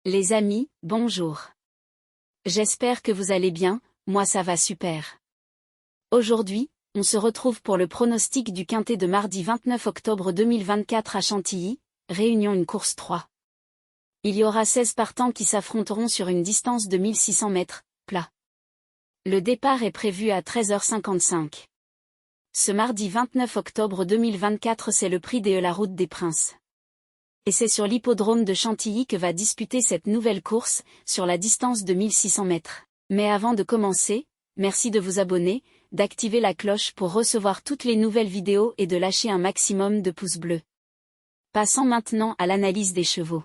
Les amis, bonjour. J'espère que vous allez bien, moi ça va super. Aujourd'hui, on se retrouve pour le pronostic du quintet de mardi 29 octobre 2024 à Chantilly, réunion une course 3. Il y aura 16 partants qui s'affronteront sur une distance de 1600 mètres, plat. Le départ est prévu à 13h55. Ce mardi 29 octobre 2024 c'est le prix des la Route des Princes. Et c'est sur l'hippodrome de Chantilly que va disputer cette nouvelle course, sur la distance de 1600 mètres. Mais avant de commencer, merci de vous abonner, d'activer la cloche pour recevoir toutes les nouvelles vidéos et de lâcher un maximum de pouces bleus. Passons maintenant à l'analyse des chevaux.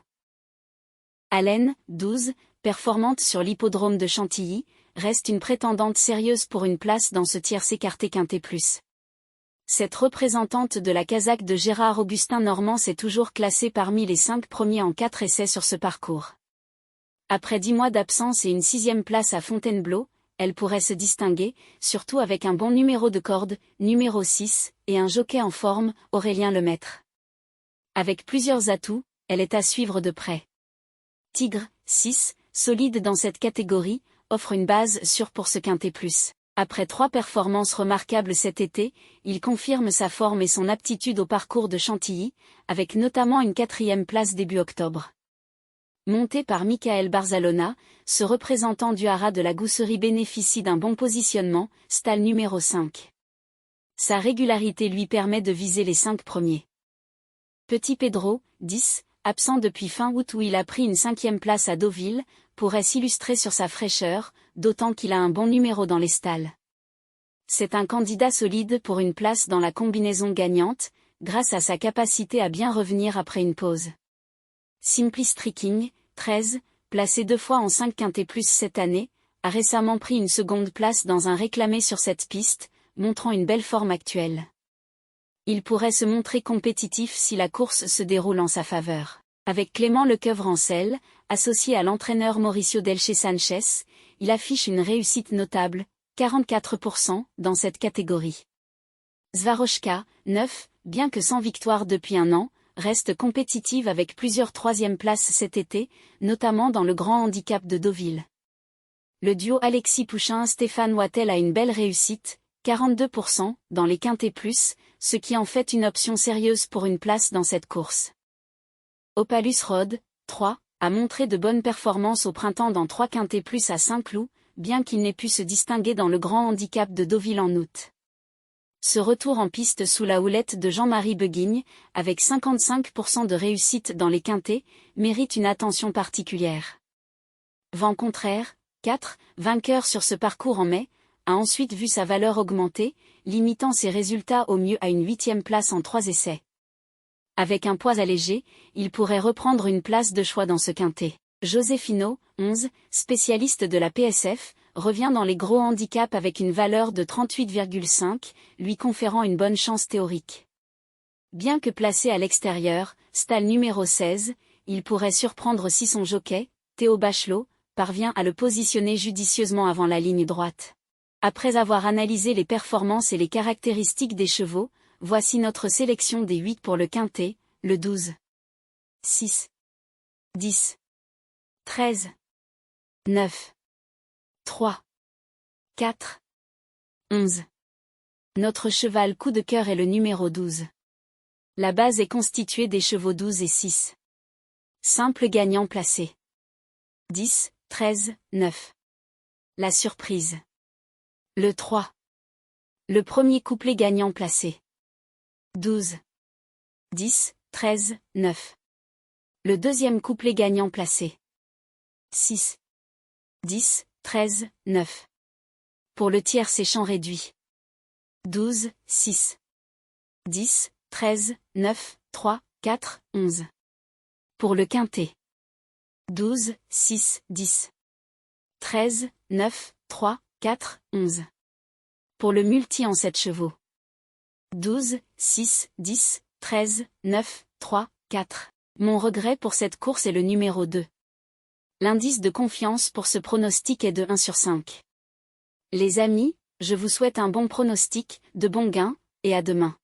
Allen, 12, performante sur l'hippodrome de Chantilly, reste une prétendante sérieuse pour une place dans ce tierce écarté quintet plus. Cette représentante de la casaque de Gérard Augustin Normand s'est toujours classée parmi les 5 premiers en 4 essais sur ce parcours. Après 10 mois d'absence et une 6e place à Fontainebleau, elle pourrait se distinguer, surtout avec un bon numéro de corde, numéro 6, et un jockey en forme, Aurélien Lemaître. Avec plusieurs atouts, elle est à suivre de près. Tigre, 6, solide dans cette catégorie, offre une base sûre pour ce quintet plus. Après 3 performances remarquables cet été, il confirme sa forme et son aptitude au parcours de Chantilly, avec notamment une 4e place début octobre. Monté par Michael Barzalona, ce représentant du haras de la Gousserie bénéficie d'un bon positionnement, stall numéro 5. Sa régularité lui permet de viser les 5 premiers. Petit Pedro, 10, absent depuis fin août où il a pris une 5e place à Deauville, pourrait s'illustrer sur sa fraîcheur, d'autant qu'il a un bon numéro dans les stalles. C'est un candidat solide pour une place dans la combinaison gagnante, grâce à sa capacité à bien revenir après une pause. Simply Streaking, 13, placé 2 fois en 5 quintets plus cette année, a récemment pris une seconde place dans un réclamé sur cette piste, montrant une belle forme actuelle. Il pourrait se montrer compétitif si la course se déroule en sa faveur. Avec Clément Lecoeuvre-Ancel, associé à l'entraîneur Mauricio Delche Sanchez, il affiche une réussite notable, 44%, dans cette catégorie. Swarovska, 9, bien que sans victoire depuis un an, reste compétitive avec plusieurs 3e places cet été, notamment dans le grand handicap de Deauville. Le duo Alexis Pouchin-Stéphane Wattel a une belle réussite, 42%, dans les quintets plus, ce qui en fait une option sérieuse pour une place dans cette course. Opalus Rode, 3, a montré de bonnes performances au printemps dans 3 quintets plus à Saint-Cloud, bien qu'il n'ait pu se distinguer dans le grand handicap de Deauville en août. Ce retour en piste sous la houlette de Jean-Marie Beguigne, avec 55% de réussite dans les quintets, mérite une attention particulière. Vent contraire, 4, vainqueur sur ce parcours en mai, a ensuite vu sa valeur augmenter, limitant ses résultats au mieux à une 8e place en 3 essais. Avec un poids allégé, il pourrait reprendre une place de choix dans ce quintet. Josefino, 11, spécialiste de la PSF, revient dans les gros handicaps avec une valeur de 38,5, lui conférant une bonne chance théorique. Bien que placé à l'extérieur, stall numéro 16, il pourrait surprendre si son jockey, Théo Bachelot, parvient à le positionner judicieusement avant la ligne droite. Après avoir analysé les performances et les caractéristiques des chevaux, voici notre sélection des 8 pour le quintet, le 12. 6. 10. 13. 9. 3. 4. 11. Notre cheval coup de cœur est le numéro 12. La base est constituée des chevaux 12 et 6. Simple gagnant placé. 10, 13, 9. La surprise. Le 3. Le premier couplet gagnant placé. 12. 10, 13, 9. Le deuxième couplet gagnant placé. 6. 10, 13, 9. Pour le tiers c'est champ réduit. 12, 6. 10, 13, 9, 3, 4, 11. Pour le quintet. 12, 6, 10. 13, 9, 3, 4, 11. Pour le multi en 7 chevaux. 12, 6, 10, 13, 9, 3, 4. Mon regret pour cette course est le numéro 2. L'indice de confiance pour ce pronostic est de 1 sur 5. Les amis, je vous souhaite un bon pronostic, de bons gains, et à demain.